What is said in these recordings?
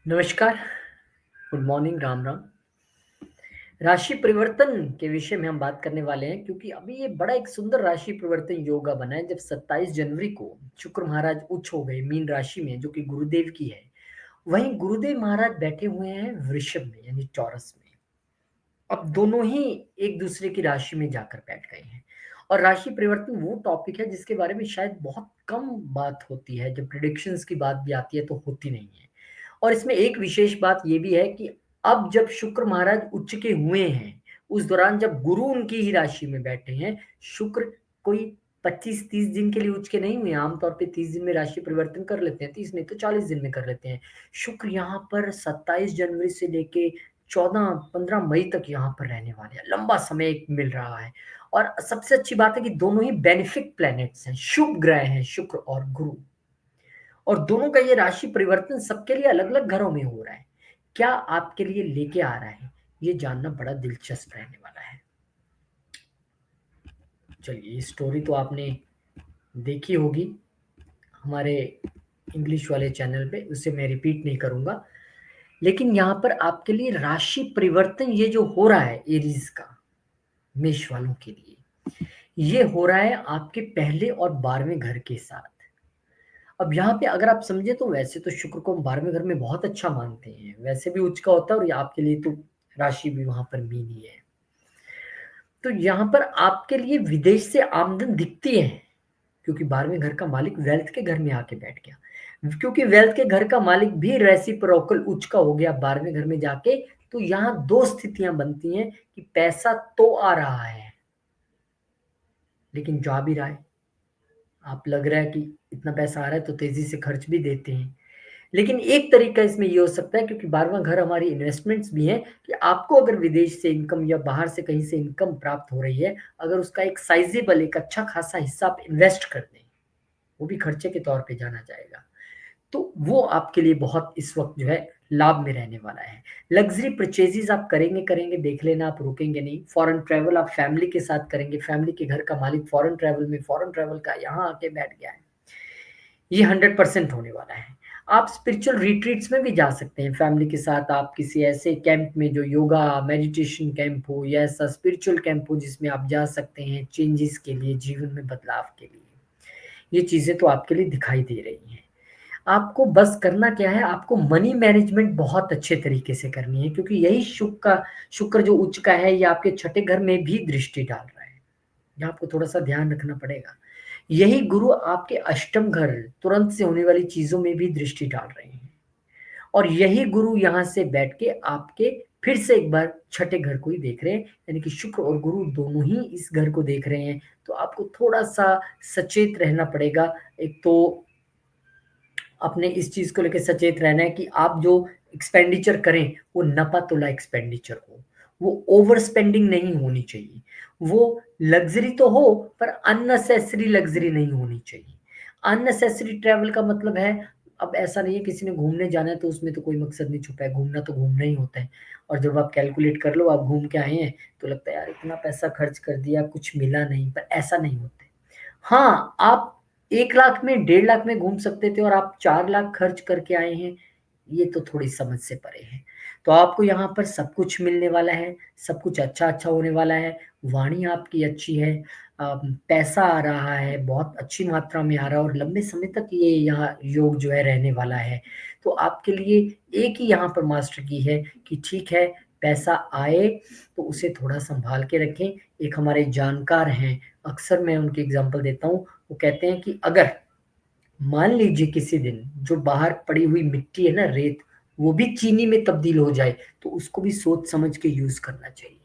नमस्कार, good morning, Ram Ram. राशि परिवर्तन के विषय में हम बात करने वाले हैं क्योंकि अभी ये बड़ा एक सुंदर राशि परिवर्तन योगा बना है। जब 27 जनवरी को शुक्र महाराज उच्च हो गए मीन राशि में, जो कि गुरुदेव की है। वहीं गुरुदेव महाराज बैठे हुए हैं वृषभ में, यानी टॉरस में। अब दोनों ही एक दूसरे की राशि में जाकर बैठ गए हैं। और राशि परिवर्तन वो टॉपिक है जिसके बारे में शायद बहुत कम बात होती है। जब प्रिडिक्शंस की बात भी आती है तो होती नहीं है। और इसमें एक विशेष बात ये भी है कि अब जब शुक्र महाराज उच्च के हुए हैं, उस दौरान जब गुरु उनकी ही राशि में बैठे हैं, शुक्र कोई 25-30 दिन के लिए उच्च के नहीं हुए। आमतौर पे 30 दिन में राशि परिवर्तन कर लेते हैं, 30 नहीं तो 40 दिन में कर लेते हैं। शुक्र यहाँ पर 27 जनवरी से लेके 14-15 मई तक यहाँ पर रहने वाले हैं। लंबा समय एक मिल रहा है। और सबसे अच्छी बात है कि दोनों ही बेनिफिक प्लैनेट्स हैं, शुभ ग्रह हैं, शुक्र और गुरु। और दोनों का ये राशि परिवर्तन सबके लिए अलग अलग घरों में हो रहा है। क्या आपके लिए लेके आ रहा है, ये जानना बड़ा दिलचस्प रहने वाला है। चलिए, ये स्टोरी तो आपने देखी होगी हमारे इंग्लिश वाले चैनल पे, उसे मैं रिपीट नहीं करूंगा। लेकिन यहाँ पर आपके लिए राशि परिवर्तन ये जो हो रहा है एरीज का, मेष वालों के लिए, ये हो रहा है आपके पहले और 12वें घर के साथ। अब यहाँ पे अगर आप समझे तो वैसे तो शुक्र को हम 12वें घर में बहुत अच्छा मानते हैं, वैसे भी उच्च का होता है, और ये आपके लिए तो राशि भी वहां पर मीन ही है। तो यहाँ पर आपके लिए विदेश से आमदन दिखती है, क्योंकि 12वें घर का मालिक वेल्थ के घर में आके बैठ गया। क्योंकि वेल्थ के घर का मालिक भी रेसिप्रोकल उच्च का हो गया 12वें घर में जाके। तो यहाँ दो स्थितियां बनती हैं कि पैसा तो आ रहा है, लेकिन जा भी रहा है। आप लग रहा है कि इतना पैसा आ रहा है तो तेजी से खर्च भी देते हैं। लेकिन एक तरीका इसमें ये हो सकता है, क्योंकि 12वां घर हमारी इन्वेस्टमेंट्स भी है, कि आपको अगर विदेश से इनकम या बाहर से कहीं से इनकम प्राप्त हो रही है, अगर उसका एक साइजेबल, एक अच्छा खासा हिस्सा आप इन्वेस्ट कर दें, वो भी खर्चे के तौर पे जाना जाएगा, तो वो आपके लिए बहुत इस वक्त जो है लाभ में रहने वाला है। लग्जरी परचेजेस आप करेंगे करेंगे, देख लेना, आप रुकेंगे नहीं। फॉरेन ट्रैवल आप फैमिली के साथ करेंगे, फैमिली के घर का मालिक फॉरेन ट्रैवल में, फॉरेन ट्रैवल का यहाँ आके बैठ गया है, ये 100% होने वाला है। आप स्पिरिचुअल रिट्रीट्स में भी जा सकते हैं फैमिली के साथ। आप किसी ऐसे कैंप में जो योगा मेडिटेशन कैंप हो, या ऐसा स्पिरिचुअल कैंप हो जिसमें आप जा सकते हैं चेंजेस के लिए, जीवन में बदलाव के लिए। ये चीजें तो आपके लिए दिखाई दे रही हैं। आपको बस करना क्या है, आपको मनी मैनेजमेंट बहुत अच्छे तरीके से करनी है, क्योंकि यही शुक्र जो उच्च का है, ये आपके छठे घर में भी दृष्टि डाल रहा है। यहाँ आपको थोड़ा सा ध्यान रखना पड़ेगा। यही गुरु आपके अष्टम घर, तुरंत से होने वाली चीजों में भी दृष्टि डाल रहे हैं। और यही गुरु यहाँ से बैठ के आपके फिर से एक बार छठे घर को ही देख रहे हैं, यानी कि शुक्र और गुरु दोनों ही इस घर को देख रहे हैं। तो आपको थोड़ा सा सचेत रहना पड़ेगा। एक तो अपने इस चीज को लेकर सचेत रहना है कि आप जो एक्सपेंडिचर करें वो नपा तुला एक्सपेंडिचर हो, वो ओवर स्पेंडिंग नहीं होनी चाहिए। वो लग्जरी तो हो, पर अननेसेसरी लग्जरी नहीं होनी चाहिए। अननेसेसरी ट्रैवल का मतलब है, अब ऐसा नहीं है किसी ने घूमने जाना है तो उसमें तो कोई मकसद नहीं छुपा है, घूमना तो घूमना ही होता है। और जब आप कैलकुलेट कर लो, आप घूम के आए हैं, तो लगता है यार इतना पैसा खर्च कर दिया, कुछ मिला नहीं, पर ऐसा नहीं होता है। हाँ, आप 1 लाख में 1.5 लाख में घूम सकते थे और आप 4 लाख खर्च करके आए हैं, ये तो थोड़ी समझ से परे है। तो आपको यहाँ पर सब कुछ मिलने वाला है, सब कुछ अच्छा अच्छा होने वाला है। वाणी आपकी अच्छी है, पैसा आ रहा है, बहुत अच्छी मात्रा में आ रहा है, और लंबे समय तक ये यहाँ योग जो है रहने वाला है। तो आपके लिए एक ही यहाँ पर मास्टर की है कि ठीक है, पैसा आए तो उसे थोड़ा संभाल के रखें। एक हमारे जानकार हैं, अक्सर मैं उनकी एग्जांपल देता हूँ। वो कहते हैं कि अगर मान लीजिए किसी दिन जो बाहर पड़ी हुई मिट्टी है ना, रेत, वो भी चीनी में तब्दील हो जाए, तो उसको भी सोच समझ के यूज करना चाहिए।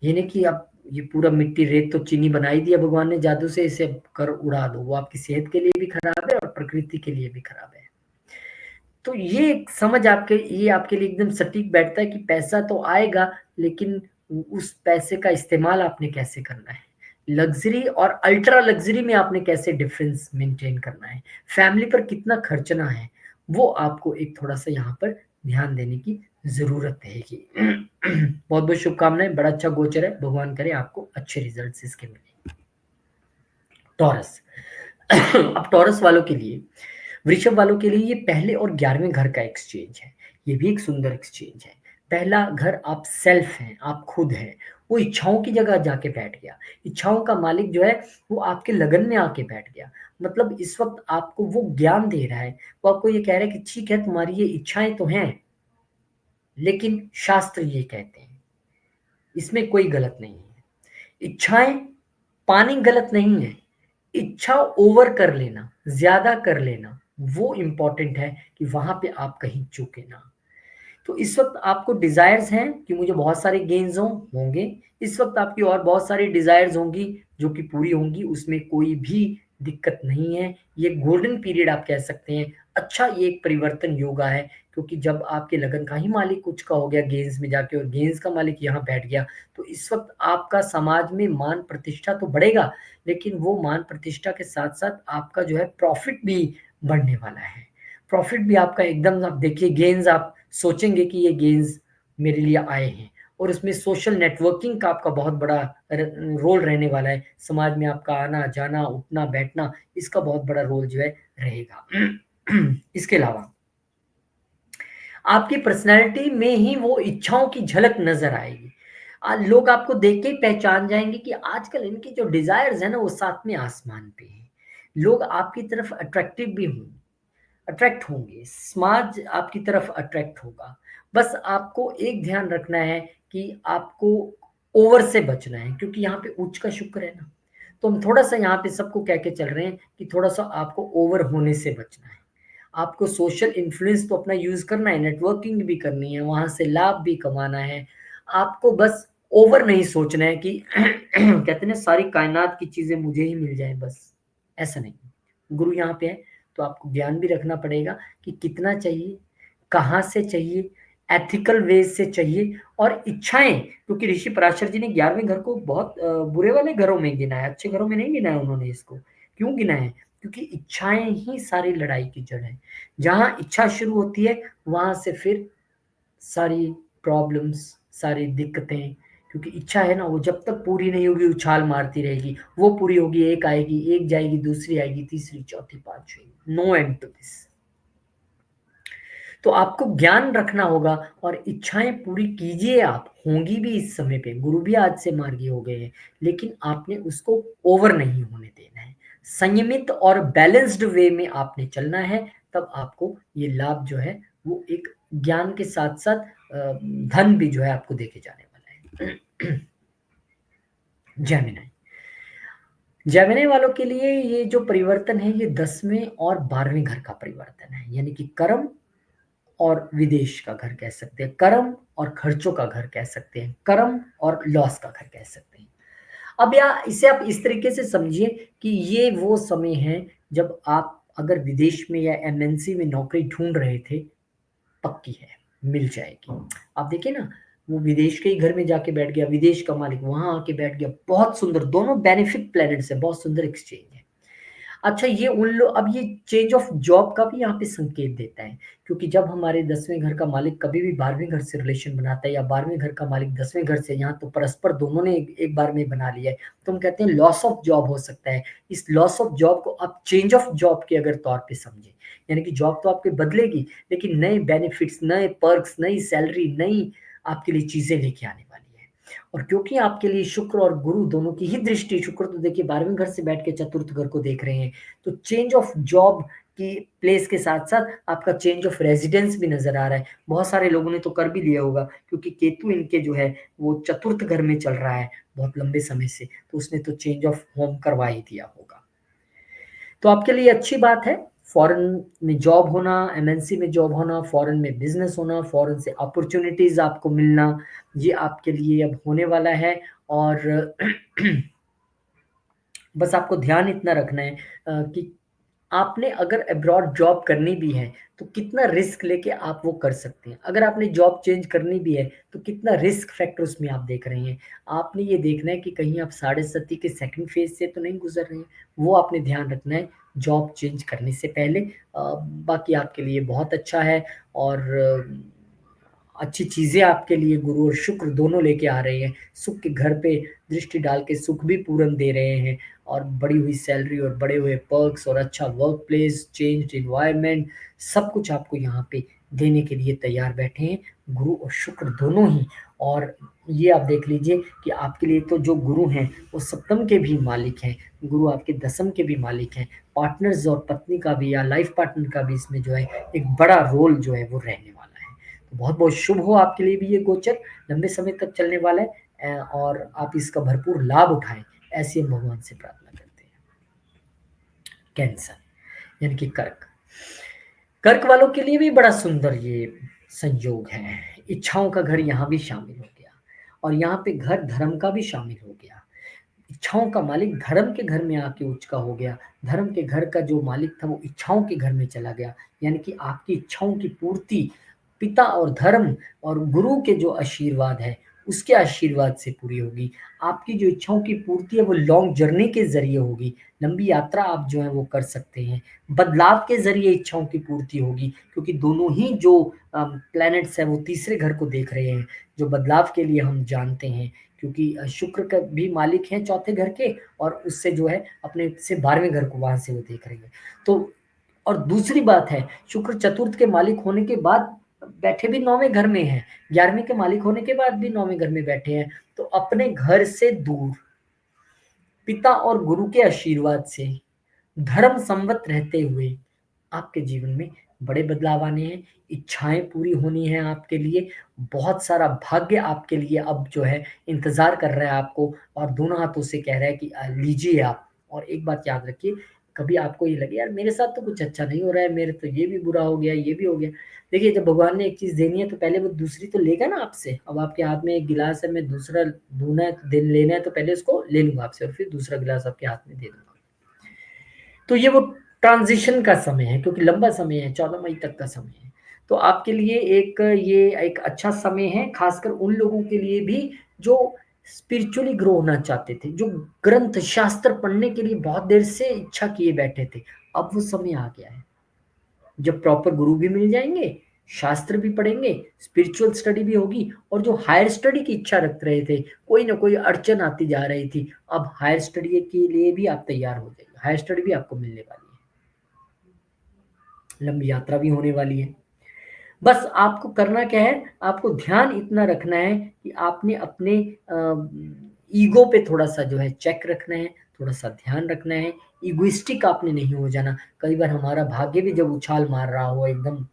ये नहीं कि आप ये पूरा मिट्टी रेत तो चीनी बना ही दिया भगवान ने जादू से, इसे कर उड़ा दो, वो आपकी सेहत के लिए भी खराब है और प्रकृति के लिए भी खराब है। तो ये एक समझ आपके, ये आपके लिए एकदम सटीक बैठता है कि पैसा तो आएगा, लेकिन उस पैसे का इस्तेमाल आपने कैसे करना है, लग्जरी और अल्ट्रा लग्जरी में आपने कैसे डिफरेंस मेंटेन करना है, फैमिली पर कितना खर्चना है, वो आपको एक थोड़ा सा यहाँ पर ध्यान देने की जरूरत रहेगी। बहुत बहुत शुभकामनाएं, बड़ा अच्छा गोचर है, भगवान करे आपको अच्छे रिजल्ट्स इसके मिले। टॉरस। अब टॉरस वालों के लिए वृषभ वालों के लिए ये पहले और 11वें घर का एक्सचेंज है। ये भी एक सुंदर एक्सचेंज है। पहला घर आप सेल्फ हैं, आप खुद हैं। वो इच्छाओं की जगह जाके बैठ गया। इच्छाओं का मालिक जो है वो आपके लगन में आके बैठ गया। मतलब इस वक़्त आपको वो ज्ञान दे रहा है। वो आपको ये कह रहा है कि ठीक है, तुम्हारी ये इच्छाएँ तो हैं, लेकिन शास्त्र ये कहते हैं, इसमें कोई गलत नहीं है। इच्छाएँ पानी गलत नहीं है। इच्छा ओवर कर लेना, ज़्यादा कर लेना, वो इम्पोर्टेंट है कि वहाँ पे आप कहीं चूके ना। तो इस वक़्त आपको डिज़ायर्स हैं कि मुझे बहुत सारे गेन्स होंगे। इस वक़्त आपकी और बहुत सारी डिज़ायर्स होंगी जो कि पूरी होंगी, उसमें कोई भी दिक्कत नहीं है। ये गोल्डन पीरियड आप कह सकते हैं। अच्छा, ये एक परिवर्तन योगा है, क्योंकि जब आपके लगन का ही मालिक कुछ का हो गया गेन्स में जाके और गेन्स का मालिक यहाँ बैठ गया, तो इस वक़्त आपका समाज में मान प्रतिष्ठा तो बढ़ेगा, लेकिन वो मान प्रतिष्ठा के साथ-साथ आपका जो है प्रॉफ़िट भी बढ़ने वाला है। प्रॉफ़िट भी आपका एकदम, आप देखिए गेन्स आप सोचेंगे कि ये गेन्स मेरे लिए आए हैं, और उसमें सोशल नेटवर्किंग का आपका बहुत बड़ा रोल रहने वाला है। समाज में आपका आना-जाना, उठना-बैठना, इसका बहुत बड़ा रोल जो है रहेगा। इसके अलावा आपकी पर्सनैलिटी में ही वो इच्छाओं की झलक नज़र आएगी। लोग आपको देख के ही पहचान जाएँगे कि आजकल इनकी जो डिज़ायर्स है ना, वो सातवें आसमान पे हैं। लोग आपकी तरफ अट्रैक्ट होंगे, समाज आपकी तरफ अट्रैक्ट होगा। बस आपको एक ध्यान रखना है कि आपको ओवर से बचना है, क्योंकि यहाँ पे उच्च का शुक्र है ना, तो हम थोड़ा-सा यहाँ पे सबको कह के चल रहे हैं कि थोड़ा-सा आपको ओवर होने से बचना है। आपको सोशल इन्फ्लुएंस तो अपना यूज़ करना है, नेटवर्किंग भी करनी है, वहाँ से लाभ भी कमाना है। आपको बस ओवर नहीं सोचना है कि कहते हैं ना सारी कायनात की चीज़ें मुझे ही मिल जाएँ बस, ऐसा नहीं। गुरु यहाँ पे है, तो आपको ज्ञान भी रखना पड़ेगा कि कितना चाहिए, कहाँ से चाहिए, एथिकल वेज़ से चाहिए, और इच्छाएँ, क्योंकि ऋषि पराशर जी ने 11वें घर को बहुत बुरे वाले घरों में गिना है, अच्छे घरों में नहीं गिना है उन्होंने इसको। क्यों गिना है? क्योंकि इच्छाएँ ही सारी लड़ाई की जड़ है। जहाँ इच्छा शुरू होती है, वहाँ से फिर सारी प्रॉब्लम्स, सारी दिक्कतें, क्योंकि इच्छा है ना, वो जब तक पूरी नहीं होगी उछाल मारती रहेगी। वो पूरी होगी, एक आएगी, एक जाएगी, दूसरी आएगी, तीसरी, चौथी, पाँचवीं, नो एंड टू दिस। तो आपको ज्ञान रखना होगा और इच्छाएँ पूरी कीजिए आप, होंगी भी इस समय पे, गुरु भी आज से मार्गी हो गए हैं, लेकिन आपने उसको ओवर नहीं होने देना है। संयमित और बैलेंस्ड वे में आपने चलना है, तब आपको ये लाभ जो है, वो एक ज्ञान के साथ-साथ धन भी जो है आपको देके जाने वाला है। जेमिनी। जेमिनी वालों के लिए ये जो परिवर्तन है, ये 10वें और 12वें घर का परिवर्तन है, यानी कि कर्म और विदेश का घर कह सकते हैं, कर्म और खर्चों का घर कह सकते हैं, कर्म और लॉस का घर कह सकते हैं। अब या इसे आप इस तरीके से समझिए कि ये वो समय है जब आप अगर विदेश में या एमएनसी में नौकरी ढूँढ रहे थे, पक्की है, मिल जाएगी। आप देखिए ना, वो विदेश के ही घर में जाके बैठ गया, विदेश का मालिक वहाँ आके बैठ गया, बहुत सुंदर, दोनों बेनिफिक प्लैनेट्स हैं, बहुत सुंदर एक्सचेंज है। अच्छा, ये उन लो अब ये चेंज ऑफ जॉब का भी यहाँ पे संकेत देता है, क्योंकि जब हमारे 10वें घर का मालिक कभी भी 12वें घर से रिलेशन बनाता है या 12वें घर का मालिक 10वें घर से, यहाँ तो परस्पर दोनों ने एक बार में बना लिया है, तो हम कहते हैं लॉस ऑफ जॉब हो सकता है। इस लॉस ऑफ जॉब को आप चेंज ऑफ जॉब के अगर तौर पे समझें, यानी कि जॉब तो आपकी बदलेगी, लेकिन नए बेनिफिट्स, नए पर्क्स, नई सैलरी, नई आपके लिए चीज़ें लेके आने वाली है। और क्योंकि आपके लिए शुक्र और गुरु दोनों की ही दृष्टि, शुक्र तो देखिए 12वें घर से बैठ के चतुर्थ घर को देख रहे हैं, तो चेंज ऑफ जॉब की प्लेस के साथ-साथ आपका चेंज ऑफ रेज़िडेंस भी नज़र आ रहा है। बहुत सारे लोगों ने तो कर भी लिया होगा, क्योंकि केतु इनके जो है वो चतुर्थ घर में चल रहा है बहुत लंबे समय से, तो उसने तो चेंज ऑफ होम करवा ही दिया होगा। तो आपके लिए अच्छी बात है, फ़ॉरेन में जॉब होना, एमएनसी में जॉब होना, फ़ॉरेन में बिज़नेस होना, फ़ॉरेन से अपॉर्च्युनिटीज़ आपको मिलना, ये आपके लिए अब होने वाला है। और बस आपको ध्यान इतना रखना है कि आपने अगर अब्रॉड जॉब करनी भी है, तो कितना रिस्क लेके आप वो कर सकते हैं। अगर आपने जॉब चेंज करनी भी है, तो कितना रिस्क फैक्टर उसमें आप देख रहे हैं। आपने ये देखना है कि कहीं आप साढ़े सती के सेकंड फेज़ से तो नहीं गुज़र रहे हैं, वो आपने ध्यान रखना है जॉब चेंज करने से पहले। बाकी आपके लिए बहुत अच्छा है, और अच्छी चीज़ें आपके लिए गुरु और शुक्र दोनों लेके आ रहे हैं। सुख के घर पे दृष्टि डाल के सुख भी पूर्ण दे रहे हैं, और बढ़ी हुई सैलरी और बढ़े हुए पर्क्स और अच्छा वर्क प्लेस, चेंज्ड एनवायरनमेंट, सब कुछ आपको यहाँ पे देने के लिए तैयार बैठे हैं गुरु और शुक्र दोनों ही। और ये आप देख लीजिए कि आपके लिए तो जो गुरु हैं वो सप्तम के भी मालिक हैं, गुरु आपके दसम के भी मालिक हैं, पार्टनर्स और पत्नी का भी या लाइफ पार्टनर का भी इसमें जो है एक बड़ा रोल जो है वो रहने वाला है। तो बहुत बहुत शुभ हो आपके लिए भी ये गोचर, लंबे समय तक चलने वाला है, और आप इसका भरपूर लाभ उठाएं, ऐसी हम भगवान से प्रार्थना करते हैं। कैंसर यानी कि कर्क, कर्क वालों के लिए भी बड़ा सुंदर ये संयोग है। इच्छाओं का घर यहाँ भी शामिल हो गया, और यहाँ पे घर धर्म का भी शामिल हो गया। इच्छाओं का मालिक धर्म के घर में आके उच्च का हो गया, धर्म के घर का जो मालिक था वो इच्छाओं के घर में चला गया, यानी कि आपकी इच्छाओं की पूर्ति पिता और धर्म और गुरु के जो आशीर्वाद है उसके आशीर्वाद से पूरी होगी। आपकी जो इच्छाओं की पूर्ति है वो लॉन्ग जर्नी के जरिए होगी, लंबी यात्रा आप जो है वो कर सकते हैं, बदलाव के जरिए इच्छाओं की पूर्ति होगी, क्योंकि दोनों ही जो प्लैनेट्स है वो तीसरे घर को देख रहे हैं, जो बदलाव के लिए हम जानते हैं, क्योंकि शुक्र का भी मालिक हैं चौथे घर के, और उससे जो है अपने से 12वें घर को वहां से वो देख रही है। तो और दूसरी बात है, शुक्र चतुर्थ के मालिक होने के बाद बैठे भी 9वें घर में हैं, 11वें के मालिक होने के बाद भी 9वें घर में बैठे हैं, तो अपने घर से दूर पिता और गुरु के आशीर्वाद से धर्म संवत रहते हुए आपके जीवन में बड़े बदलाव आने हैं, इच्छाएं पूरी होनी है आपके लिए, बहुत सारा भाग्य आपके लिए अब जो है इंतजार कर रहा है आपको, और दोनों हाथों से कह रहा है कि लीजिए आप। और एक बात याद रखिए, कभी आपको ये लगे यार मेरे साथ तो कुछ अच्छा नहीं हो रहा है, मेरे तो ये भी बुरा हो गया, ये भी हो गया, देखिए जब भगवान ने एक चीज देनी है तो पहले वो दूसरी तो लेगा ना आपसे। अब आपके हाथ में एक गिलास है, मैं दूसरा दूना है दिन लेना है तो पहले उसको ले लूंगा आपसे, और फिर दूसरा गिलास आपके हाथ में दे दूंगा। तो ये वो ट्रांजिशन का समय है, क्योंकि लंबा समय है, 14 मई तक का समय है। तो आपके लिए एक ये एक अच्छा समय है, खासकर उन लोगों के लिए भी जो स्पिरिचुअली ग्रो होना चाहते थे, जो ग्रंथ शास्त्र पढ़ने के लिए बहुत देर से इच्छा किए बैठे थे। अब वो समय आ गया है जब प्रॉपर गुरु भी मिल जाएंगे, शास्त्र भी पढ़ेंगे, स्पिरिचुअल स्टडी भी होगी, और जो हायर स्टडी की इच्छा रख रहे थे, कोई ना कोई अड़चन आती जा रही थी, अब हायर स्टडी के लिए भी आप तैयार हो जाइए, हायर स्टडी भी आपको मिलने वाली है, लंबी यात्रा भी होने वाली है। बस आपको करना क्या है, आपको ध्यान इतना रखना है कि आपने अपने ईगो पे थोड़ा सा जो है चेक रखना है, थोड़ा सा ध्यान रखना है, इगोइस्टिक आपने नहीं हो जाना। कई बार हमारा भाग्य भी जब उछाल मार रहा हो, एकदम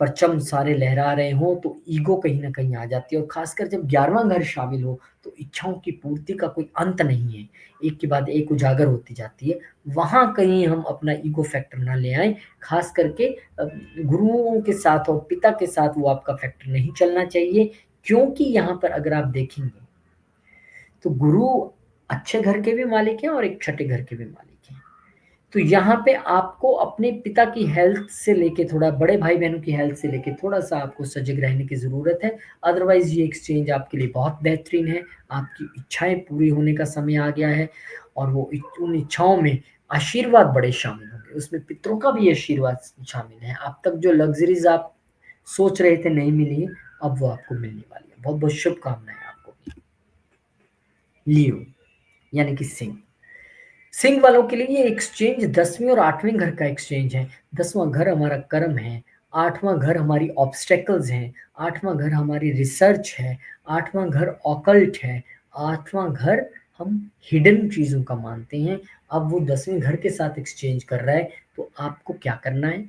परचम सारे लहरा रहे हों, तो ईगो कहीं ना कहीं आ जाती है, और खासकर जब 11वां घर शामिल हो तो इच्छाओं की पूर्ति का कोई अंत नहीं है, एक के बाद एक उजागर होती जाती है। वहां कहीं हम अपना ईगो फैक्टर ना ले आए, खास करके गुरुओं के साथ और पिता के साथ वो आपका फैक्टर नहीं चलना चाहिए, क्योंकि यहाँ पर अगर आप देखेंगे तो गुरु अच्छे घर के भी मालिक हैं और एक छठे घर के भी मालिक हैं। तो यहाँ पे आपको अपने पिता की हेल्थ से लेके, थोड़ा बड़े भाई बहनों की हेल्थ से लेके थोड़ा सा आपको सजग रहने की ज़रूरत है। अदरवाइज ये एक्सचेंज आपके लिए बहुत बेहतरीन है, आपकी इच्छाएं पूरी होने का समय आ गया है, और वो उन इच्छाओं में आशीर्वाद बड़े शामिल होंगे, उसमें पितरों का भी आशीर्वाद शामिल है। अब तक जो लग्जरीज आप सोच रहे थे नहीं मिली है, अब वो आपको मिलने वाली है। बहुत बहुत शुभकामनाएं आपको। लियो यानी कि सिंह, सिंह वालों के लिए ये एक्सचेंज 10वीं और 8वें घर का एक्सचेंज है। 10वां घर हमारा कर्म है, 8वां घर हमारी ऑब्स्टेकल्स हैं, 8वां घर हमारी रिसर्च है, 8वां घर ऑकल्ट है, 8वां घर हम हिडन चीज़ों का मानते हैं। अब वो 10वें घर के साथ एक्सचेंज कर रहा है, तो आपको क्या करना है,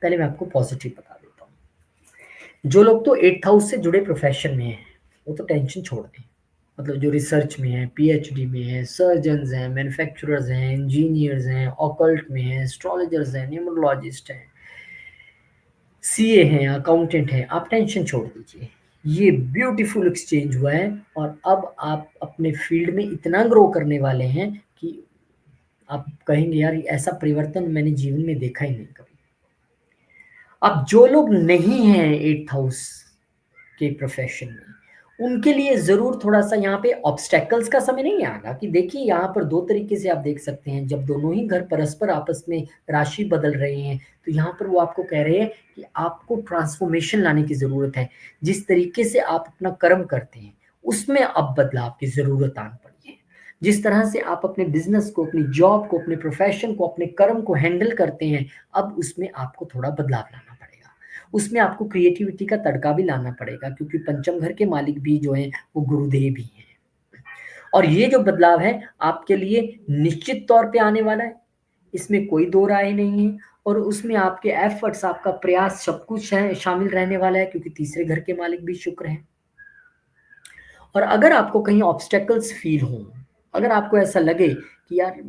पहले मैं आपको पॉजिटिव बता देता हूँ। जो लोग तो 8th हाउस से जुड़े प्रोफेशन में हैं वो तो टेंशन छोड़ दें, मतलब जो रिसर्च में है, पीएचडी में है, सर्जन्स हैं, मैन्युफैक्चरर्स हैं, इंजीनियर्स हैं, ऑकल्ट में हैं, एस्ट्रोलॉजर्स हैं, न्यूमरोलॉजिस्ट हैं, सीए हैं, अकाउंटेंट हैं, आप टेंशन छोड़ दीजिए। ये ब्यूटीफुल एक्सचेंज हुआ है, और अब आप अपने फील्ड में इतना ग्रो करने वाले हैं कि आप कहेंगे यार ऐसा परिवर्तन मैंने जीवन में देखा ही नहीं कभी। अब जो लोग नहीं हैं 8th हाउस के प्रोफेशन में, उनके लिए ज़रूर थोड़ा-सा यहाँ पे ऑब्स्टैकल्स का समय नहीं आएगा। कि देखिए यहाँ पर 2 तरीके से आप देख सकते हैं, जब दोनों ही घर परस्पर आपस में राशि बदल रहे हैं, तो यहाँ पर वो आपको कह रहे हैं कि आपको ट्रांसफॉर्मेशन लाने की ज़रूरत है। जिस तरीके से आप अपना कर्म करते हैं, उसमें अब बदलाव की ज़रूरत आन पड़ी है। जिस तरह से आप अपने बिजनेस को, अपनी जॉब को, अपने प्रोफेशन को, अपने कर्म को हैंडल करते हैं, अब उसमें आपको थोड़ा बदलाव लाना पड़ेगा। उसमें आपको क्रिएटिविटी का तड़का भी लाना पड़ेगा, क्योंकि पंचम घर के मालिक भी जो हैं वो गुरुदेव ही हैं। और ये जो बदलाव है आपके लिए निश्चित तौर पे आने वाला है, इसमें कोई दो राय नहीं है। और उसमें आपके एफर्ट्स, आपका प्रयास, सब कुछ है शामिल रहने वाला है, क्योंकि तीसरे घर के मालिक भी शुक्र हैं। और अगर आपको कहीं ऑब्स्टेकल्स फील हों, अगर आपको ऐसा लगे कि यार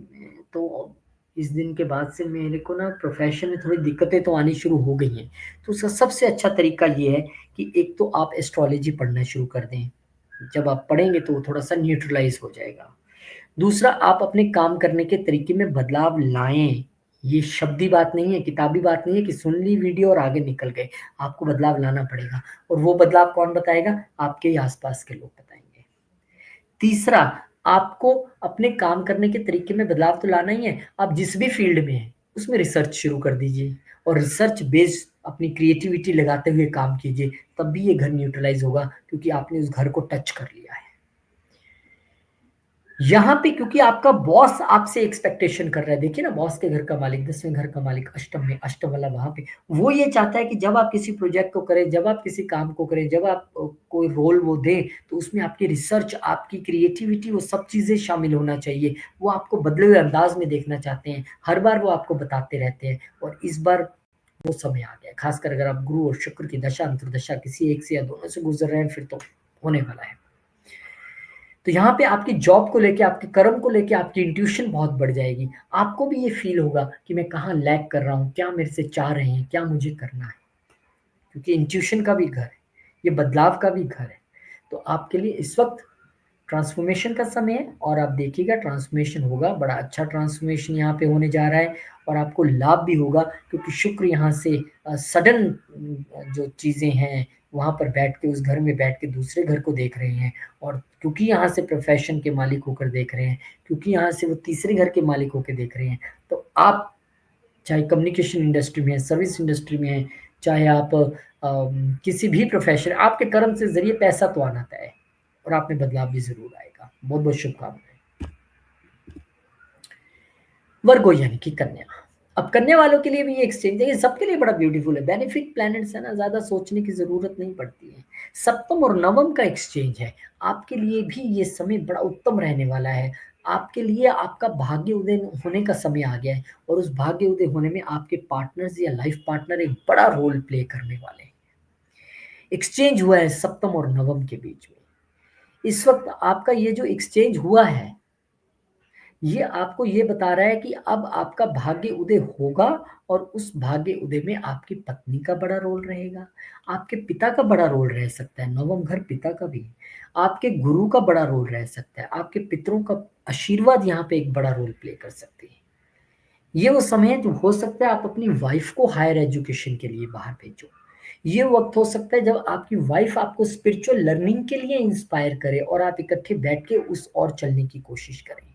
तो इस दिन के बाद से मेरे को ना प्रोफेशन में थोड़ी दिक्कतें तो आनी शुरू हो गई हैं, तो उसका सबसे अच्छा तरीका ये है कि एक तो आप एस्ट्रोलॉजी पढ़ना शुरू कर दें। जब आप पढ़ेंगे तो वो थोड़ा-सा न्यूट्रलाइज़ हो जाएगा। दूसरा, आप अपने काम करने के तरीके में बदलाव लाएँ। ये शब्दी बात नहीं है, किताबी बात नहीं है कि सुन ली वीडियो और आगे निकल गए। आपको बदलाव लाना पड़ेगा, और वो बदलाव कौन बताएगा? आपके ही आस-पास के लोग बताएँगे। तीसरा, आपको अपने काम करने के तरीके में बदलाव तो लाना ही है। आप जिस भी फ़ील्ड में हैं, उसमें रिसर्च शुरू कर दीजिए, और रिसर्च बेस्ड अपनी क्रिएटिविटी लगाते हुए काम कीजिए, तब भी ये घर न्यूट्रलाइज़ होगा, क्योंकि आपने उस घर को टच कर लिया है। यहाँ पे क्योंकि आपका बॉस आपसे एक्सपेक्टेशन कर रहा है, देखिए ना, बॉस के घर का मालिक, 10वें घर का मालिक अष्टम में, अष्टम वाला वहाँ पे, वो ये चाहता है कि जब आप किसी प्रोजेक्ट को करें, जब आप किसी काम को करें, जब आप कोई रोल वो दें, तो उसमें आपकी रिसर्च, आपकी क्रिएटिविटी, वो सब चीज़ें शामिल होना चाहिए। वो आपको बदले हुए अंदाज में देखना चाहते हैं, हर बार वो आपको बताते रहते हैं, और इस बार वो समय आ गया है। खासकर अगर आप गुरु और शुक्र की दशा, अंतर्दशा किसी एक से या दोनों से गुजर रहे हैं, फिर तो होने वाला है। तो यहाँ पे आपकी जॉब को लेके, आपके कर्म को लेके आपकी इंट्यूशन बहुत बढ़ जाएगी। आपको भी ये फ़ील होगा कि मैं कहाँ लैग कर रहा हूँ, क्या मेरे से चाह रहे हैं, क्या मुझे करना है? क्योंकि इंट्यूशन का भी घर है, ये बदलाव का भी घर है। तो आपके लिए इस वक़्त ट्रांसफ़ॉर्मेशन का समय है, और आप देखिएगा ट्रांसफ़ॉर्मेशन होगा, बड़ा अच्छा ट्रांसफ़ॉर्मेशन यहाँ पे होने जा रहा है, और आपको लाभ भी होगा, क्योंकि शुक्र यहाँ से सडन जो चीज़ें हैं, वहाँ पर बैठ के, उस घर में बैठ के दूसरे घर को देख रहे हैं, और क्योंकि यहाँ से प्रोफ़ेशन के मालिक होकर देख रहे हैं, क्योंकि यहाँ से वो तीसरे घर के मालिक होके देख रहे हैं, तो आप चाहे कम्युनिकेशन इंडस्ट्री में हैं, सर्विस इंडस्ट्री में हैं, चाहे आप किसी भी प्रोफ़ेशन, आपके कर्म से ज़रिए पैसा तो आना तय है, और आप में बदलाव भी ज़रूर आएगा। बहुत-बहुत शुभकामनाएँ। वर्गो यानी कि कन्या। अब कन्या वालों के लिए भी ये एक्सचेंज है, ये सबके लिए बड़ा ब्यूटीफुल है। बेनिफिट प्लैनेट्स है ना, ज़्यादा सोचने की ज़रूरत नहीं पड़ती है। सप्तम और नवम का एक्सचेंज है। आपके लिए भी ये समय बड़ा उत्तम रहने वाला है। आपके लिए आपका भाग्य उदय होने का समय आ गया है, और उस भाग्य उदय होने में आपके पार्टनर्स या लाइफ पार्टनर एक बड़ा रोल प्ले करने वाले हैं। एक्सचेंज हुआ है सप्तम और नवम के बीच में। इस वक़्त आपका ये जो एक्सचेंज हुआ है, ये आपको ये बता रहा है कि अब आपका भाग्य उदय होगा, और उस भाग्य उदय में आपकी पत्नी का बड़ा रोल रहेगा, आपके पिता का बड़ा रोल रह सकता है, नवम घर पिता का भी है, आपके गुरु का बड़ा रोल रह सकता है, आपके पितरों का आशीर्वाद यहाँ पे एक बड़ा रोल प्ले कर सकते हैं। ये वो समय है जो हो सकता है आप अपनी वाइफ को हायर एजुकेशन के लिए बाहर भेजो। ये वक़्त हो सकता है जब आपकी वाइफ आपको स्पिरिचुअल लर्निंग के लिए इंस्पायर करे, और आप इकट्ठे बैठ के उस ओर चलने की कोशिश करें।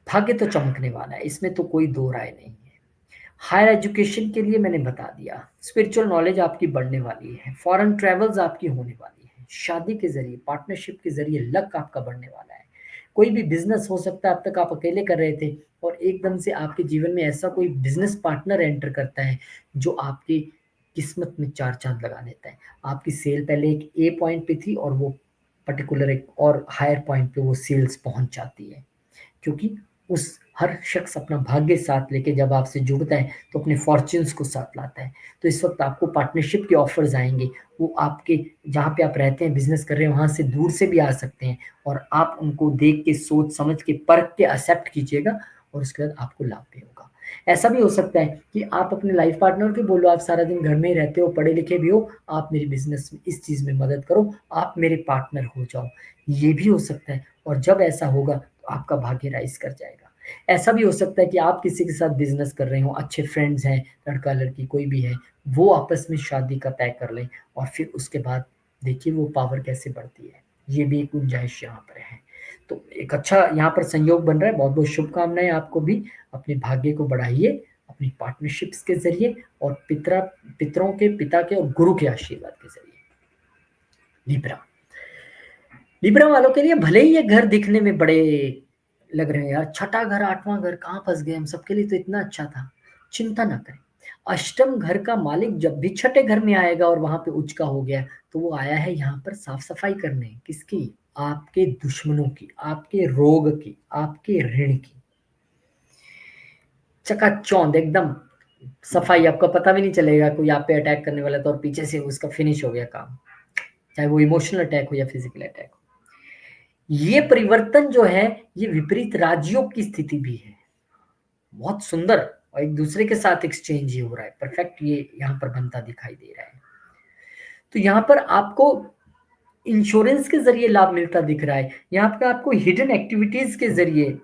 भाग्य तो चमकने वाला है, इसमें तो कोई दो राय नहीं है। हायर एजुकेशन के लिए मैंने बता दिया, स्पिरिचुअल नॉलेज आपकी बढ़ने वाली है, फॉरेन ट्रैवल्स आपकी होने वाली है, शादी के ज़रिए, पार्टनरशिप के ज़रिए लक आपका बढ़ने वाला है। कोई भी बिज़नेस हो सकता है, अब तक आप अकेले कर रहे थे, और एकदम से आपके जीवन में ऐसा कोई बिज़नेस पार्टनर एंटर करता है, जो आपकी किस्मत में 4 चाँद लगा देता है। आपकी सेल पहले एक ए पॉइंट पे थी, और वो पर्टिकुलर एक और हायर पॉइंट पे वो सेल्स पहुँच जाती है। क्योंकि उस हर शख्स अपना भाग्य साथ लेके जब आपसे जुड़ता है, तो अपने फॉर्च्यून्स को साथ लाता है। तो इस वक़्त आपको पार्टनरशिप के ऑफ़र्स आएँगे, वो आपके जहाँ पे आप रहते हैं, बिज़नेस कर रहे हैं, वहाँ से दूर से भी आ सकते हैं, और आप उनको देख के, सोच समझ के, परख के एक्सेप्ट कीजिएगा, और उसके बाद आपको लाभ भी होगा। ऐसा भी हो सकता है कि आप अपने लाइफ़ पार्टनर को बोलो, आप सारा दिन घर में ही रहते हो, पढ़े-लिखे भी हो, आप मेरी बिज़नेस में इस चीज़ में मदद करो, आप मेरे पार्टनर हो जाओ। ये भी हो सकता है, और जब ऐसा होगा तो आपका भाग्य राइज़ कर जाएगा। ऐसा भी हो सकता है कि आप किसी के साथ बिज़नेस कर रहे हों, अच्छे फ्रेंड्स हैं, लड़का-लड़की कोई भी है, वो आपस में शादी का तय कर लें, और फिर उसके बाद देखिए वो पावर कैसे बढ़ती है। ये भी एक गुंजाइश यहाँ पर है। तो एक अच्छा यहाँ पर संयोग बन रहा है, बहुत-बहुत शुभकामनाएँ आपको भी। अपने भाग्य को बढ़ाइए, अपनी पार्टनरशिप्स के ज़रिए, और पितरों के, पिता के और गुरु के आशीर्वाद के ज़रिए। लिब्रा। लिब्रा वालों के लिए भले ही ये घर दिखने में बड़े लग रहे हैं यार, छठा घर, आठवां घर, कहाँ फंस गए हम, सबके लिए तो इतना अच्छा था। चिंता ना करें, अष्टम घर का मालिक जब भी छठे घर में आएगा और वहां पे उच्च का हो गया, तो वो आया है यहाँ पर साफ सफाई करने। किसकी? आपके दुश्मनों की, आपके रोग की, आपके ऋण की। चकाचौंध एकदम सफाई, आपको पता भी नहीं चलेगा कोई आप पे अटैक करने वाला था और पीछे से उसका फिनिश हो गया काम, चाहे वो इमोशनल अटैक हो या फिजिकल अटैक हो। ये परिवर्तन जो है, ये विपरीत राज्यों की स्थिति भी है, बहुत सुंदर, और एक दूसरे के साथ एक्सचेंज ही हो रहा है, परफेक्ट ये यहाँ पर बनता दिखाई दे रहा है। तो यहाँ पर आपको इंश्योरेंस के जरिए लाभ मिलता दिख रहा है, यहाँ पे आपको हिडन एक्टिविटीज के जरिए,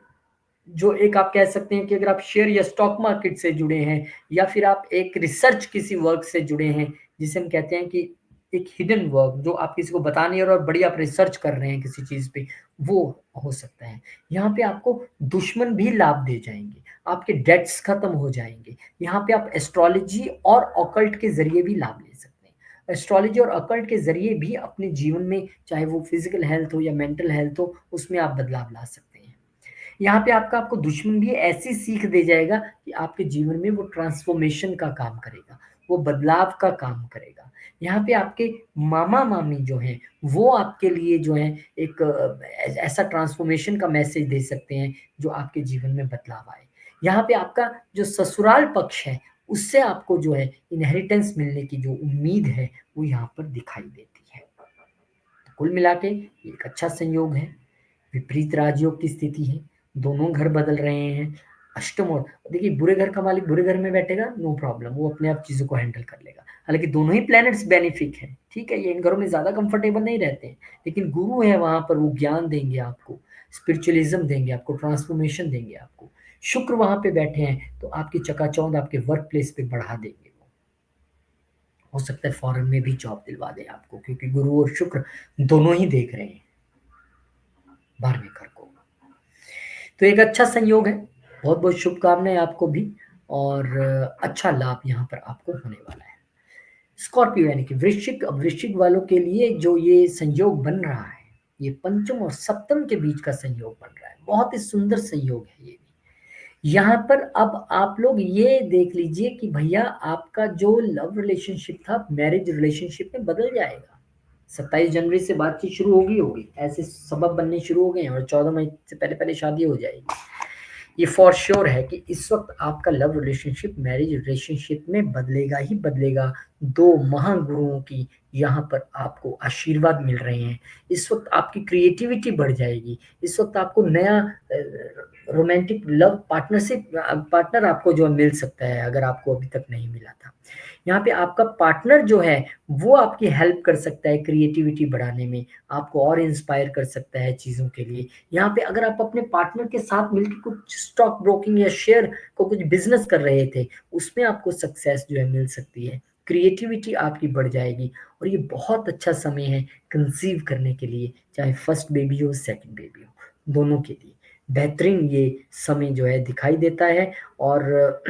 जो एक आप कह सकते हैं कि अगर आप शेयर या स्टॉक मार्केट से जुड़े हैं, या फिर आप एक रिसर्च किसी वर्क से जुड़े हैं, जिसे हम कहते हैं कि एक हिडन वर्क, जो आप किसी को बता नहीं रहे और बड़ी आप रिसर्च कर रहे हैं किसी चीज पे, वो हो सकता है। यहाँ पे आपको दुश्मन भी लाभ दे जाएंगे, आपके डेट्स खत्म हो जाएंगे। यहाँ पे आप एस्ट्रोलॉजी और ऑकल्ट के जरिए भी लाभ ले सकते हैं। एस्ट्रोलॉजी और ऑकल्ट के जरिए भी अपने जीवन में, चाहे वो फिजिकल हेल्थ हो या मेंटल हेल्थ हो, उसमें आप बदलाव ला सकते हैं। यहाँ पे आपको दुश्मन भी ऐसी सीख दे जाएगा कि आपके जीवन में वो ट्रांसफॉर्मेशन का काम करेगा, वो बदलाव का काम करेगा। यहाँ पे आपके मामा मामी जो हैं, वो आपके लिए जो है एक ऐसा ट्रांसफॉर्मेशन का मैसेज दे सकते हैं जो आपके जीवन में बदलाव आए। यहाँ पे आपका जो ससुराल पक्ष है, उससे आपको जो है इनहेरिटेंस मिलने की जो उम्मीद है, वो यहाँ पर दिखाई देती है। तो कुल मिला के एक अच्छा संयोग है, विपरीत राजयोग की स्थिति है, दोनों घर बदल रहे हैं। अष्टम और देखिए, बुरे घर का मालिक बुरे घर में बैठेगा, नो प्रॉब्लम, वो अपने आप चीजों को हैंडल कर लेगा। हालांकि दोनों ही प्लैनेट्स बेनिफिक है, ठीक है, ये इन घरों में ज्यादा कंफर्टेबल नहीं रहते हैं, लेकिन गुरु है वहां पर, वो ज्ञान देंगे आपको, स्पिरिचुअलिज्म देंगे आपको, ट्रांसफॉर्मेशन देंगे आपको। शुक्र वहां पे बैठे हैं तो आपकी चकाचौंध आपके वर्क प्लेस पे बढ़ा देंगे। हो सकता है फॉरेन में भी जॉब दिलवा दे आपको, क्योंकि गुरु और शुक्र दोनों ही देख रहे हैं 12वें घर को। तो एक अच्छा संयोग है, बहुत बहुत शुभकामनाएं आपको भी, और अच्छा लाभ यहाँ पर आपको होने वाला है। स्कॉर्पियो यानी कि वृश्चिक, वृश्चिक वालों के लिए जो ये संयोग बन रहा है, ये पंचम और सप्तम के बीच का संयोग बन रहा है, बहुत ही सुंदर संयोग है ये भी। यहाँ पर अब आप लोग ये देख लीजिए कि भैया आपका जो लव रिलेशनशिप था, मैरिज रिलेशनशिप में बदल जाएगा। 27 जनवरी से बातचीत शुरू होगी, ऐसे सबब बनने शुरू हो गए हैं, और 14 मई से पहले पहले शादी हो जाएगी। ये फॉर श्योर है कि इस वक्त आपका लव रिलेशनशिप मैरिज रिलेशनशिप में बदलेगा ही बदलेगा। दो महागुरुओं की यहाँ पर आपको आशीर्वाद मिल रहे हैं। इस वक्त आपकी क्रिएटिविटी बढ़ जाएगी, इस वक्त आपको नया रोमांटिक लव पार्टनरशिप पार्टनर आपको जो मिल सकता है, अगर आपको अभी तक नहीं मिला था। यहाँ पे आपका पार्टनर जो है, वो आपकी हेल्प कर सकता है क्रिएटिविटी बढ़ाने में, आपको और इंस्पायर कर सकता है चीज़ों के लिए। यहाँ पे अगर आप अपने पार्टनर के साथ मिलकर कुछ स्टॉक ब्रोकिंग या शेयर को कुछ बिजनेस कर रहे थे, उसमें आपको सक्सेस जो है मिल सकती है, क्रिएटिविटी आपकी बढ़ जाएगी। और ये बहुत अच्छा समय है कंसीव करने के लिए, चाहे फर्स्ट बेबी हो सेकंड बेबी हो, दोनों के लिए बेहतरीन ये समय जो है दिखाई देता है। और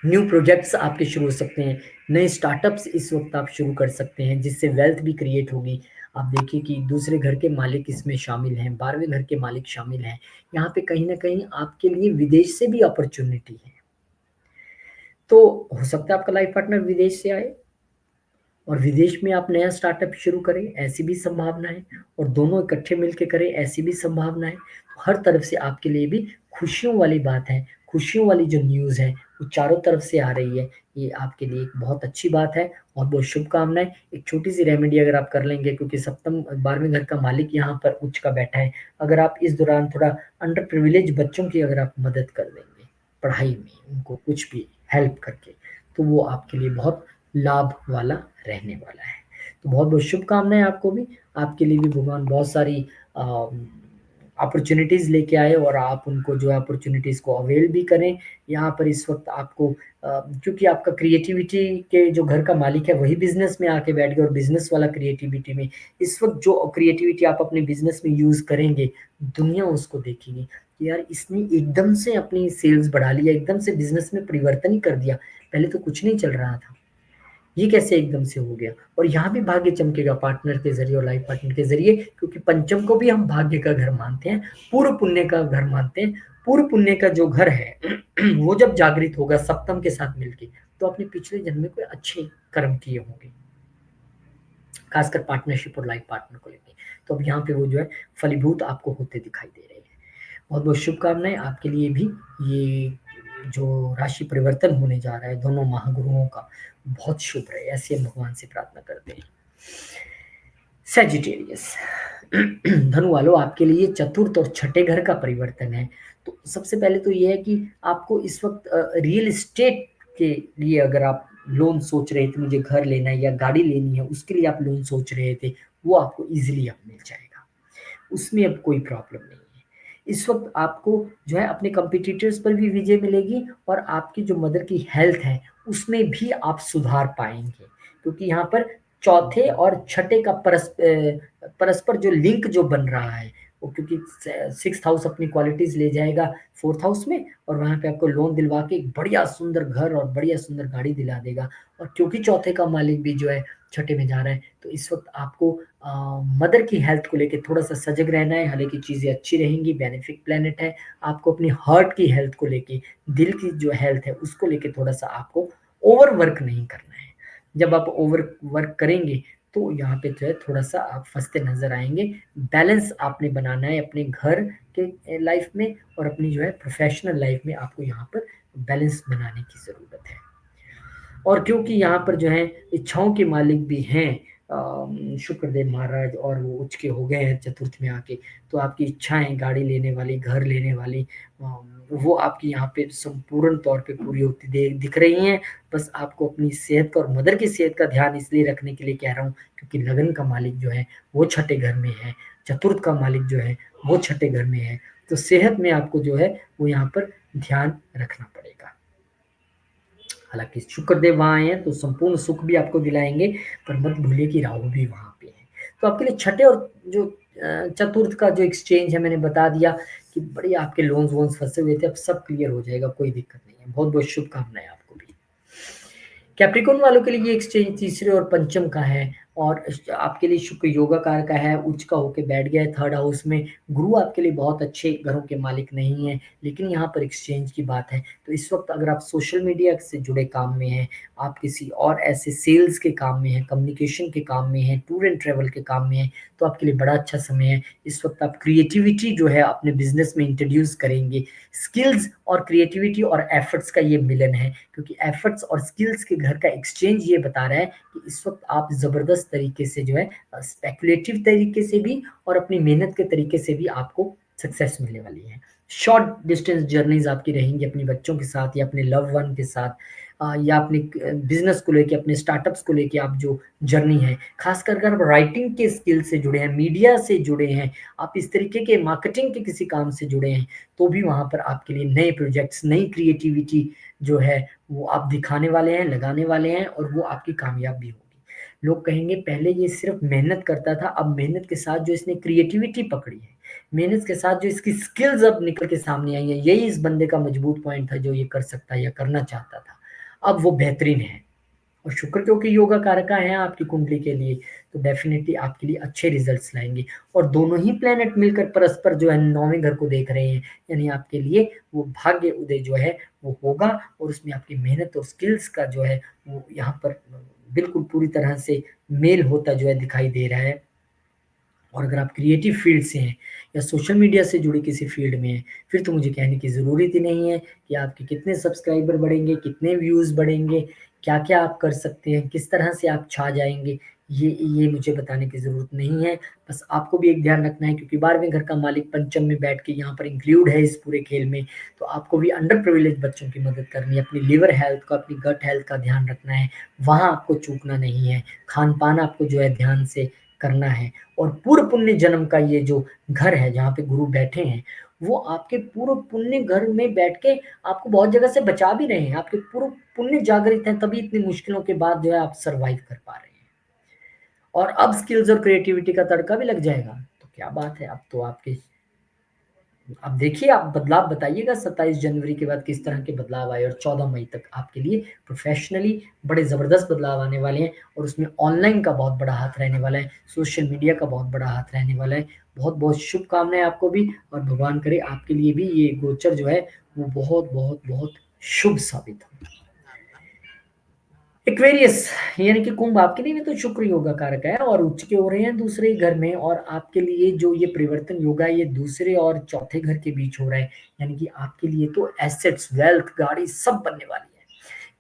न्यू प्रोजेक्ट्स आपके शुरू हो सकते हैं, नए स्टार्टअप्स इस वक्त आप शुरू कर सकते हैं, जिससे वेल्थ भी क्रिएट होगी। आप देखिए कि दूसरे घर के मालिक इसमें शामिल हैं, 12वें घर के मालिक शामिल हैं। यहाँ पे कहीं ना कहीं आपके लिए विदेश से भी अपॉर्चुनिटी है। तो हो सकता है आपका लाइफ पार्टनर विदेश से आए और विदेश में आप नया स्टार्टअप शुरू करें, ऐसी भी संभावना है, और दोनों इकट्ठे मिलकर करें, ऐसी भी संभावना है। तो हर तरफ से आपके लिए भी खुशियों वाली बात है, खुशियों वाली जो न्यूज़ है वो चारों तरफ से आ रही है। ये आपके लिए एक बहुत अच्छी बात है, और बहुत शुभकामनाएं। एक छोटी सी रेमेडी अगर आप कर लेंगे, क्योंकि सप्तम 12वें घर का मालिक यहाँ पर उच्च का बैठा है, अगर आप इस दौरान थोड़ा अंडर प्रिविलेज बच्चों की अगर आप मदद कर देंगे पढ़ाई में, उनको कुछ भी हेल्प करके, तो वो आपके लिए बहुत लाभ वाला रहने वाला है। तो बहुत बहुत शुभकामनाएं आपको भी, आपके लिए भी भगवान बहुत सारी अपॉर्चुनिटीज लेके आए, और आप उनको जो है अपॉर्चुनिटीज को अवेल भी करें। यहाँ पर इस वक्त आपको क्योंकि आपका क्रिएटिविटी के जो घर का मालिक है वही बिजनेस में आके बैठ गया, और बिजनेस वाला क्रिएटिविटी में, इस वक्त जो क्रिएटिविटी आप अपने बिजनेस में यूज करेंगे, दुनिया उसको देखेगी कि यार इसने एकदम से अपनी सेल्स बढ़ा लिया, एकदम से बिजनेस में परिवर्तन ही कर दिया, पहले तो कुछ नहीं चल रहा था। ये कैसे एकदम से हो गया? और यहाँ भी भाग्य चमकेगा पार्टनर के ज़रिए और लाइफ पार्टनर के ज़रिए, क्योंकि पंचम को भी हम भाग्य का घर मानते हैं, पूर्व पुण्य का घर मानते हैं। पूर्व पुण्य का जो घर है वो जब जागृत होगा सप्तम के साथ मिलके, तो अपने पिछले जन्म में कोई अच्छे कर्म किए होंगे, खासकर पार्टनरशिप और लाइफ पार्टनर को लेके। तो अब यहाँ पे वो जो है फलीभूत आपको होते दिखाई दे रहे हैं। बहुत बहुत शुभकामनाएं आपके लिए भी। ये जो राशि परिवर्तन होने जा रहा है दोनों महागुरुओं का, बहुत शुभ रहे, ऐसे हम भगवान से प्रार्थना करते हैं। सैजिटेरियस धनु वालों, आपके लिए चतुर्थ और छठे घर का परिवर्तन है। तो सबसे पहले तो ये है कि आपको इस वक्त रियल एस्टेट के लिए अगर आप लोन सोच रहे थे, मुझे घर लेना है या गाड़ी लेनी है, उसके लिए आप लोन सोच रहे थे, वो आपको इजीली अब मिल जाएगा, उसमें अब कोई प्रॉब्लम नहीं है। इस वक्त आपको जो है अपने कंपिटिटर्स पर भी विजय मिलेगी, और आपकी जो मदर की हेल्थ है उसमें भी आप सुधार पाएंगे, क्योंकि यहाँ पर चौथे और छठे का परस्पर जो लिंक जो बन रहा है, वो क्योंकि सिक्स हाउस अपनी क्वालिटीज ले जाएगा फोर्थ हाउस में, और वहां पे आपको लोन दिलवा के एक बढ़िया सुंदर घर और बढ़िया सुंदर गाड़ी दिला देगा। और क्योंकि चौथे का मालिक भी जो है छठे में जा रहा है, तो इस वक्त आपको मदर की हेल्थ को लेके थोड़ा सा सजग रहना है। हालांकि चीज़ें अच्छी रहेंगी, बेनिफिक प्लेनेट है। आपको अपनी हार्ट की हेल्थ को लेके, दिल की जो हेल्थ है उसको लेके थोड़ा सा आपको ओवर वर्क नहीं करना है। जब आप ओवर वर्क करेंगे तो यहाँ पे जो है थोड़ा सा आप फंसते नजर आएंगे। बैलेंस आपने बनाना है अपने घर के लाइफ में और अपनी जो है प्रोफेशनल लाइफ में, आपको यहाँ पर बैलेंस बनाने की ज़रूरत है। और क्योंकि यहाँ पर जो है इच्छाओं के मालिक भी हैं शुक्रदेव महाराज, और वो उच्च के हो गए हैं चतुर्थ में आके, तो आपकी इच्छाएं गाड़ी लेने वाली, घर लेने वाली, वो आपकी यहाँ पे संपूर्ण तौर पे पूरी होती दिख रही हैं। बस आपको अपनी सेहत का और मदर की सेहत का ध्यान इसलिए रखने के लिए कह रहा हूँ, क्योंकि लगन का मालिक जो है वो छठे घर में है, चतुर्थ का मालिक जो है वो छठे घर में है, तो सेहत में आपको जो है वो यहाँ पर ध्यान रखना पड़ेगा। हालांकि शुक्रदेव वहां आए हैं तो संपूर्ण सुख भी आपको दिलाएंगे, पर मत भूलिए कि राहु भी वहां पे है। तो आपके लिए छठे और जो चतुर्थ का जो एक्सचेंज है, मैंने बता दिया कि बड़े आपके लोन्स वोन्स फंसे हुए थे, अब सब क्लियर हो जाएगा, कोई दिक्कत नहीं है। बहुत बहुत शुभकामनाएं आपको भी। कैप्रिकॉर्न वालों के लिए ये एक्सचेंज तीसरे और पंचम का है, और आपके लिए शुक्र योगा कार का है, उच्च का होके बैठ गया है थर्ड हाउस में। गुरु आपके लिए बहुत अच्छे घरों के मालिक नहीं है, लेकिन यहाँ पर एक्सचेंज की बात है। तो इस वक्त अगर आप सोशल मीडिया से जुड़े काम में हैं, आप किसी और ऐसे सेल्स के काम में हैं, कम्युनिकेशन के काम में हैं, टूर एंड ट्रेवल के काम में हैं, तो आपके लिए बड़ा अच्छा समय है। इस वक्त आप क्रिएटिविटी जो है अपने बिजनेस में इंट्रोड्यूस करेंगे। स्किल्स और क्रिएटिविटी और एफर्ट्स का ये मिलन है, क्योंकि एफर्ट्स और स्किल्स के घर का एक्सचेंज ये बता रहा है कि इस वक्त आप जबरदस्त तरीके से जो है स्पेकुलेटिव तरीके से भी और अपनी मेहनत के तरीके से भी आपको सक्सेस मिलने वाली है। शॉर्ट डिस्टेंस जर्नीज आपकी रहेंगी अपने बच्चों के साथ या अपने लव वन के साथ, या अपने बिजनेस को लेके, अपने स्टार्टअप्स को लेके आप जो जर्नी है, खासकर अगर आप राइटिंग के स्किल से जुड़े हैं, मीडिया से जुड़े हैं, आप इस तरीके के मार्केटिंग के किसी काम से जुड़े हैं, तो भी वहाँ पर आपके लिए नए प्रोजेक्ट्स, नई क्रिएटिविटी जो है वो आप दिखाने वाले हैं, लगाने वाले हैं, और वो आपकी कामयाब भी होगी। लोग कहेंगे पहले ये सिर्फ मेहनत करता था, अब मेहनत के साथ जो इसने क्रिएटिविटी पकड़ी है, मेहनत के साथ जो इसकी स्किल्स अब निकल के सामने आई है, यही इस बंदे का मजबूत पॉइंट था जो ये कर सकता है या करना चाहता था, अब वो बेहतरीन है। और शुक्र क्योंकि योगा कारका है आपकी कुंडली के लिए, तो डेफिनेटली आपके लिए अच्छे रिजल्ट्स लाएंगे। और दोनों ही प्लेनेट मिलकर परस्पर जो है नौवें घर को देख रहे हैं, यानी आपके लिए वो भाग्य उदय जो है वो होगा, और उसमें आपकी मेहनत और स्किल्स का जो है वो यहाँ पर बिल्कुल पूरी तरह से मेल होता जो है दिखाई दे रहा है। और अगर आप क्रिएटिव फील्ड से हैं या सोशल मीडिया से जुड़े किसी फील्ड में हैं, फिर तो मुझे कहने की ज़रूरत ही नहीं है कि आपके कितने सब्सक्राइबर बढ़ेंगे, कितने व्यूज़ बढ़ेंगे, क्या-क्या आप कर सकते हैं, किस तरह से आप छा जाएँगे, ये मुझे बताने की ज़रूरत नहीं है। बस आपको भी एक ध्यान रखना है, क्योंकि 12वें घर का मालिक पंचम में बैठ के यहाँ पर इंक्लूड है इस पूरे खेल में, तो आपको भी अंडर प्रिविलेज्ड बच्चों की मदद करनी है, अपनी लिवर हेल्थ का, अपनी गट हेल्थ का ध्यान रखना है, वहाँ आपको चूकना नहीं है, खान-पान आपको जो है ध्यान से करना है। और पूर्व पुण्य जन्म का ये जो घर है जहाँ पे गुरु बैठे हैं, वो आपके पूर्व पुण्य घर में बैठ के आपको बहुत जगह से बचा भी रहे हैं। आपके पूर्व पुण्य जागृत हैं, तभी इतनी मुश्किलों के बाद जो है आप सर्वाइव कर पा रहे हैं। और अब स्किल्स और क्रिएटिविटी का तड़का भी लग जाएगा, तो क्या बात है, अब तो आपके अब देखिए, आप बदलाव बताइएगा 27 जनवरी के बाद किस तरह के बदलाव आए, और 14 मई तक आपके लिए प्रोफेशनली बड़े ज़बरदस्त बदलाव आने वाले हैं, और उसमें ऑनलाइन का बहुत बड़ा हाथ रहने वाला है, सोशल मीडिया का बहुत बड़ा हाथ रहने वाला है। बहुत-बहुत शुभकामनाएँ आपको भी, और भगवान करे आपके लिए भी ये गोचर जो है वो बहुत शुभ साबित हो। एक्वेरियस यानी कि कुंभ आपके लिए भी तो शुक्र योगा कारक है, और उच्च के हो रहे हैं दूसरे घर में, और आपके लिए जो ये परिवर्तन योगा है ये दूसरे और चौथे घर के बीच हो रहा है, यानी कि आपके लिए तो एसेट्स, वेल्थ, गाड़ी सब बनने वाली है।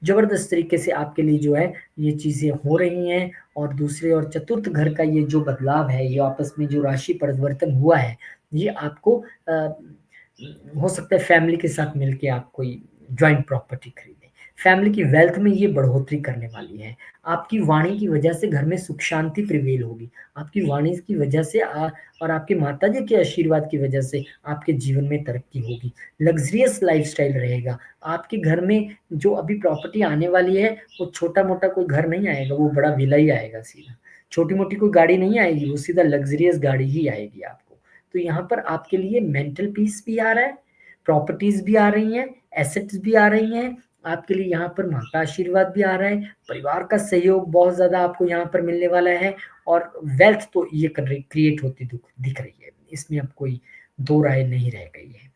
जबरदस्त तरीके से आपके लिए जो है ये चीजें हो रही हैं, और दूसरे और चतुर्थ घर का ये जो बदलाव है, ये आपस में जो राशि परिवर्तन हुआ है, ये आपको हो सकता है फैमिली के साथ मिलके आप कोई जॉइंट प्रॉपर्टी खरीदें। फैमिली की वेल्थ में ये बढ़ोतरी करने वाली है। आपकी वाणी की वजह से घर में सुख शांति प्रिवेल होगी। आपकी वाणी की वजह से और आपके माताजी के आशीर्वाद की वजह से आपके जीवन में तरक्की होगी। लग्ज़रियस लाइफ़स्टाइल रहेगा। आपके घर में जो अभी प्रॉपर्टी आने वाली है, वो छोटा-मोटा कोई घर नहीं आएगा, वो बड़ा विला ही आएगा सीधा। छोटी-मोटी कोई गाड़ी नहीं आएगी, वो सीधा लग्ज़रियस गाड़ी ही आएगी आपको। तो यहाँ पर आपके लिए मेंटल पीस भी आ रहा है, प्रॉपर्टीज़ भी आ रही हैं, एसेट्स भी आ रही हैं, आपके लिए यहाँ पर माँ का आशीर्वाद भी आ रहा है, परिवार का सहयोग बहुत ज़्यादा आपको यहाँ पर मिलने वाला है, और वेल्थ तो ये क्रिएट होती दिख रही है। इसमें अब कोई दो राय नहीं रह गई है।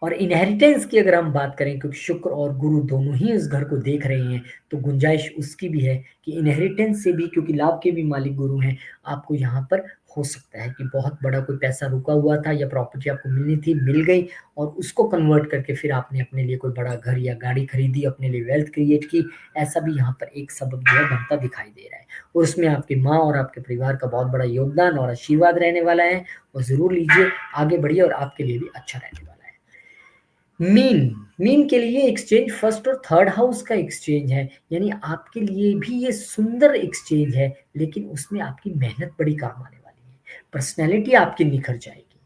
और इनहेरिटेंस की अगर हम बात करें, क्योंकि शुक्र और गुरु दोनों ही उस घर को देख रहे हैं, तो गुंजाइश उसकी भी है कि इनहेरिटेंस से भी, क्योंकि लाभ के भी मालिक गुरु हैं, आपको यहाँ पर हो सकता है कि बहुत बड़ा कोई पैसा रुका हुआ था या प्रॉपर्टी आपको मिलनी थी, मिल गई, और उसको कन्वर्ट करके फिर आपने अपने लिए कोई बड़ा घर या गाड़ी खरीदी, अपने लिए वेल्थ क्रिएट की। ऐसा भी यहाँ पर एक सबब जो है बनता दिखाई दे रहा है, और उसमें आपकी माँ और आपके परिवार का बहुत बड़ा योगदान और आशीर्वाद रहने वाला है, और ज़रूर लीजिए, आगे बढ़िए, और आपके लिए भी अच्छा रहने वाला है। मीन मीन के लिए एक्सचेंज फर्स्ट और थर्ड हाउस का एक्सचेंज है, यानी आपके लिए भी ये सुंदर एक्सचेंज है, लेकिन उसमें आपकी मेहनत बड़ी काम आने वाली है। पर्सनैलिटी आपकी निखर जाएगी।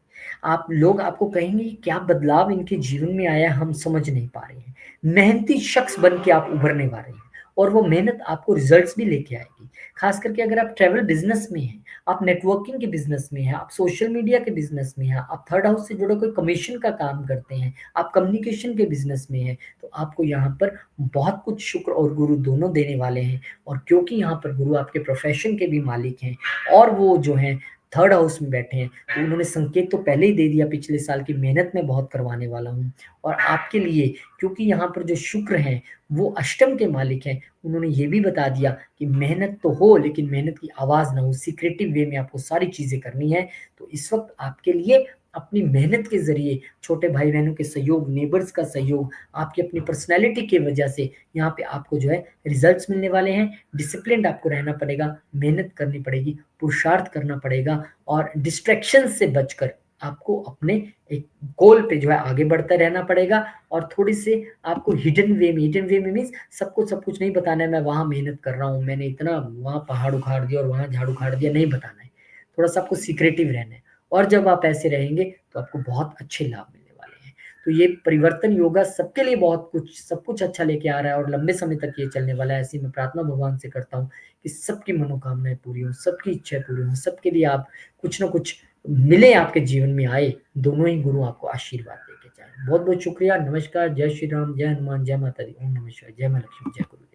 आप लोग आपको कहेंगे कि क्या बदलाव इनके जीवन में आया, हम समझ नहीं पा रहे हैं। मेहनती शख्स बन के आप उभरने वाले हैं, और वो मेहनत आपको रिजल्ट्स भी लेके आएगी। खास करके अगर आप ट्रैवल बिजनेस में हैं, आप नेटवर्किंग के बिजनेस में हैं, आप सोशल मीडिया के बिजनेस में हैं, आप थर्ड हाउस से जुड़े कोई कमीशन का काम करते हैं, आप कम्युनिकेशन के बिजनेस में हैं, तो आपको यहाँ पर बहुत कुछ शुक्र और गुरु दोनों देने वाले हैं। और क्योंकि यहाँ पर गुरु आपके प्रोफेशन के भी मालिक हैं, और वो जो हैं थर्ड हाउस में बैठे हैं, तो उन्होंने संकेत तो पहले ही दे दिया पिछले साल की मेहनत मैं बहुत करवाने वाला हूँ। और आपके लिए, क्योंकि यहाँ पर जो शुक्र हैं वो अष्टम के मालिक हैं, उन्होंने ये भी बता दिया कि मेहनत तो हो, लेकिन मेहनत की आवाज़ ना हो, सीक्रेटिव वे में आपको सारी चीज़ें करनी है। तो इस वक़्त आपके लिए अपनी मेहनत के ज़रिए, छोटे भाई-बहनों के सहयोग, नेबर्स का सहयोग, आपकी अपनी पर्सनैलिटी की वजह से यहाँ पे आपको जो है रिज़ल्ट्स मिलने वाले हैं। डिसिप्लिन्ड आपको रहना पड़ेगा, मेहनत करनी पड़ेगी, पुरुषार्थ करना पड़ेगा, और डिस्ट्रैक्शन से बचकर आपको अपने एक गोल पे जो है आगे बढ़ते रहना पड़ेगा। और थोड़ी-सी आपको हिडन वे में मीन्स सबको सब कुछ नहीं बताना है, मैं वहाँ मेहनत कर रहा हूँ, मैंने इतना वहाँ पहाड़ उखाड़ दिया और वहाँ झाड़ उखाड़ दिया, नहीं बताना है। थोड़ा-सा आपको सीक्रेटिव रहना है, और जब आप ऐसे रहेंगे तो आपको बहुत अच्छे लाभ मिलने वाले हैं। तो ये परिवर्तन योगा सबके लिए बहुत कुछ, सब कुछ अच्छा लेके आ रहा है, और लंबे समय तक ये चलने वाला है। ऐसी मैं प्रार्थना भगवान से करता हूँ कि सबकी मनोकामनाएँ पूरी हों, सबकी इच्छाएँ पूरी हों, सबके लिए आप कुछ न कुछ मिले, आपके जीवन में आए, दोनों ही गुरु आपको आशीर्वाद देके जाएँ। बहुत-बहुत शुक्रिया, नमस्कार, जय श्री राम, जय हनुमान, जय माता दी, ओम नमः शिवाय, जय माँ लक्ष्मी, जय गुरु।